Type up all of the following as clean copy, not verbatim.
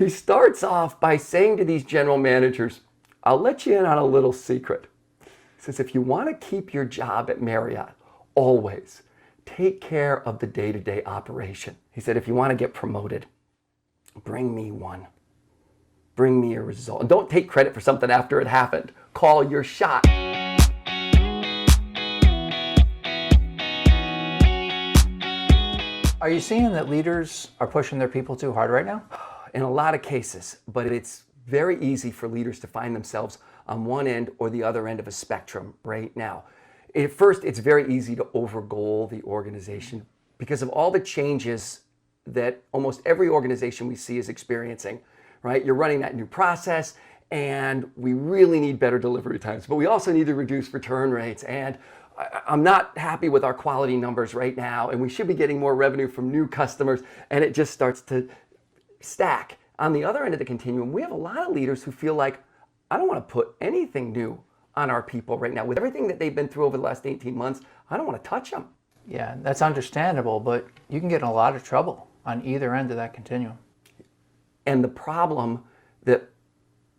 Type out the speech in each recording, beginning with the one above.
He starts off by saying to these general managers, I'll let you in on a little secret. He says, if you want to keep your job at Marriott, always take care of the day-to-day operation. He said, if you want to get promoted, bring me one. Bring me a result. And don't take credit for something after it happened. Call your shot. Are you seeing that leaders are pushing their people too hard right now? In a lot of cases, but it's very easy for leaders to find themselves on one end or the other end of a spectrum right now. At first, it's very easy to overgoal the organization because of all the changes that almost every organization we see is experiencing, right? You're running that new process and we really need better delivery times, but we also need to reduce return rates. And I'm not happy with our quality numbers right now, and we should be getting more revenue from new customers, and it just starts to stack. On the other end of the continuum, we have a lot of leaders who feel like, I don't want to put anything new on our people right now. With everything that they've been through over the last 18 months, I don't want to touch them. Yeah, that's understandable, but you can get in a lot of trouble on either end of that continuum. And the problem that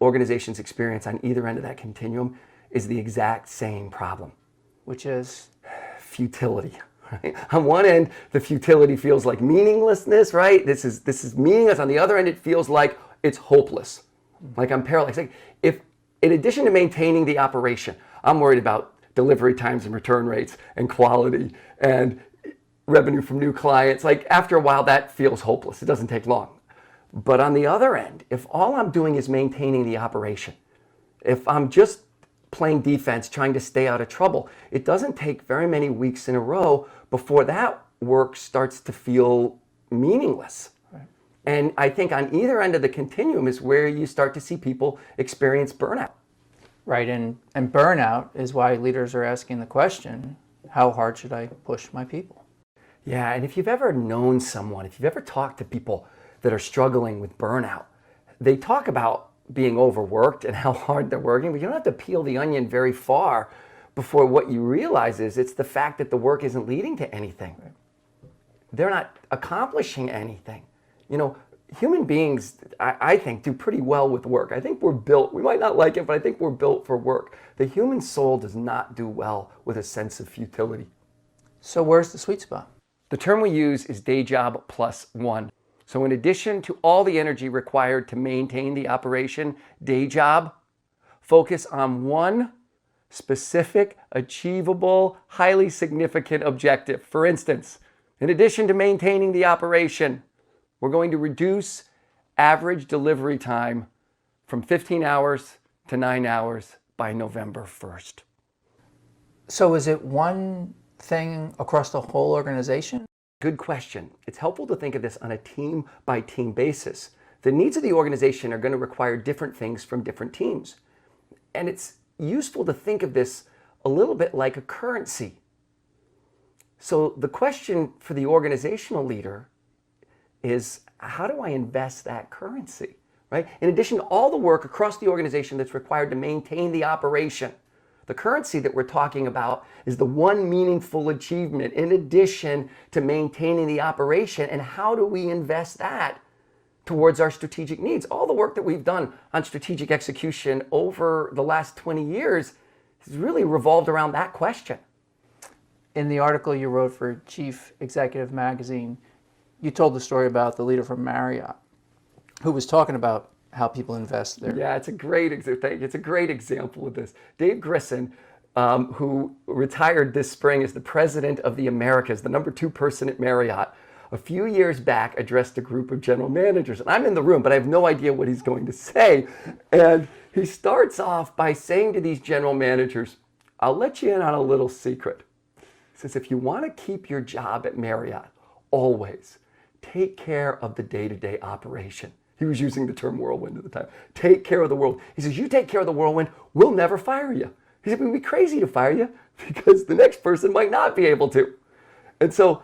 organizations experience on either end of that continuum is the exact same problem. Which is? Futility. Right? On one end, the futility feels like meaninglessness, right? This is meaningless. On the other end, it feels like it's hopeless. Like I'm paralyzed. Like if, in addition to maintaining the operation, I'm worried about delivery times and return rates and quality and revenue from new clients. Like after a while, that feels hopeless. It doesn't take long. But on the other end, if all I'm doing is maintaining the operation, if I'm just playing defense, trying to stay out of trouble, it doesn't take very many weeks in a row before that work starts to feel meaningless. Right. And I think on either end of the continuum is where you start to see people experience burnout. Right, and burnout is why leaders are asking the question, how hard should I push my people? Yeah, and if you've ever known someone, if you've ever talked to people that are struggling with burnout, they talk about being overworked and how hard they're working, but you don't have to peel the onion very far before what you realize is it's the fact that the work isn't leading to anything. Right. They're not accomplishing anything. You know, human beings, I think, do pretty well with work. I think we're built, we might not like it, but I think we're built for work. The human soul does not do well with a sense of futility. So where's the sweet spot? The term we use is day job plus one. So in addition to all the energy required to maintain the operation, day job, focus on one specific, achievable, highly significant objective. For instance, in addition to maintaining the operation, we're going to reduce average delivery time from 15 hours to 9 hours by November 1st. So is it one thing across the whole organization? Good question. It's helpful to think of this on a team-by-team basis. The needs of the organization are going to require different things from different teams. And it's useful to think of this a little bit like a currency. So the question for the organizational leader is, how do I invest that currency, right? In addition to all the work across the organization that's required to maintain the operation, the currency that we're talking about is the one meaningful achievement in addition to maintaining the operation. And how do we invest that towards our strategic needs? All the work that we've done on strategic execution over the last 20 years has really revolved around that question. In the article you wrote for Chief Executive Magazine, you told the story about the leader from Marriott who was talking about how people invest there. Yeah, it's a great example of this. Dave Grisson, who retired this spring as the president of the Americas, the number 2 person at Marriott, a few years back addressed a group of general managers. And I'm in the room, but I have no idea what he's going to say. And he starts off by saying to these general managers, I'll let you in on a little secret. He says, if you want to keep your job at Marriott, always take care of the day-to-day operation. He was using the term whirlwind at the time. Take care of the whirlwind. He says, you take care of the whirlwind, we'll never fire you. He said, we'd be crazy to fire you because the next person might not be able to. And so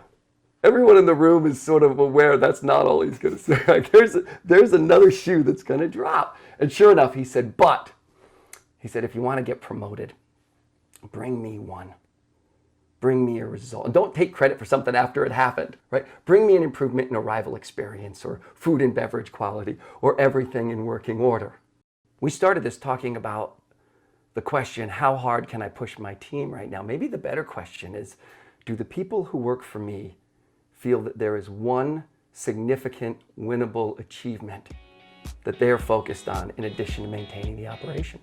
everyone in the room is sort of aware that's not all he's going to say. Like, there's another shoe that's going to drop. And sure enough, he said, if you want to get promoted, bring me one. Bring me a result. And don't take credit for something after it happened, right? Bring me an improvement in arrival experience or food and beverage quality or everything in working order. We started this talking about the question, how hard can I push my team right now? Maybe the better question is, do the people who work for me feel that there is one significant winnable achievement that they're focused on in addition to maintaining the operation?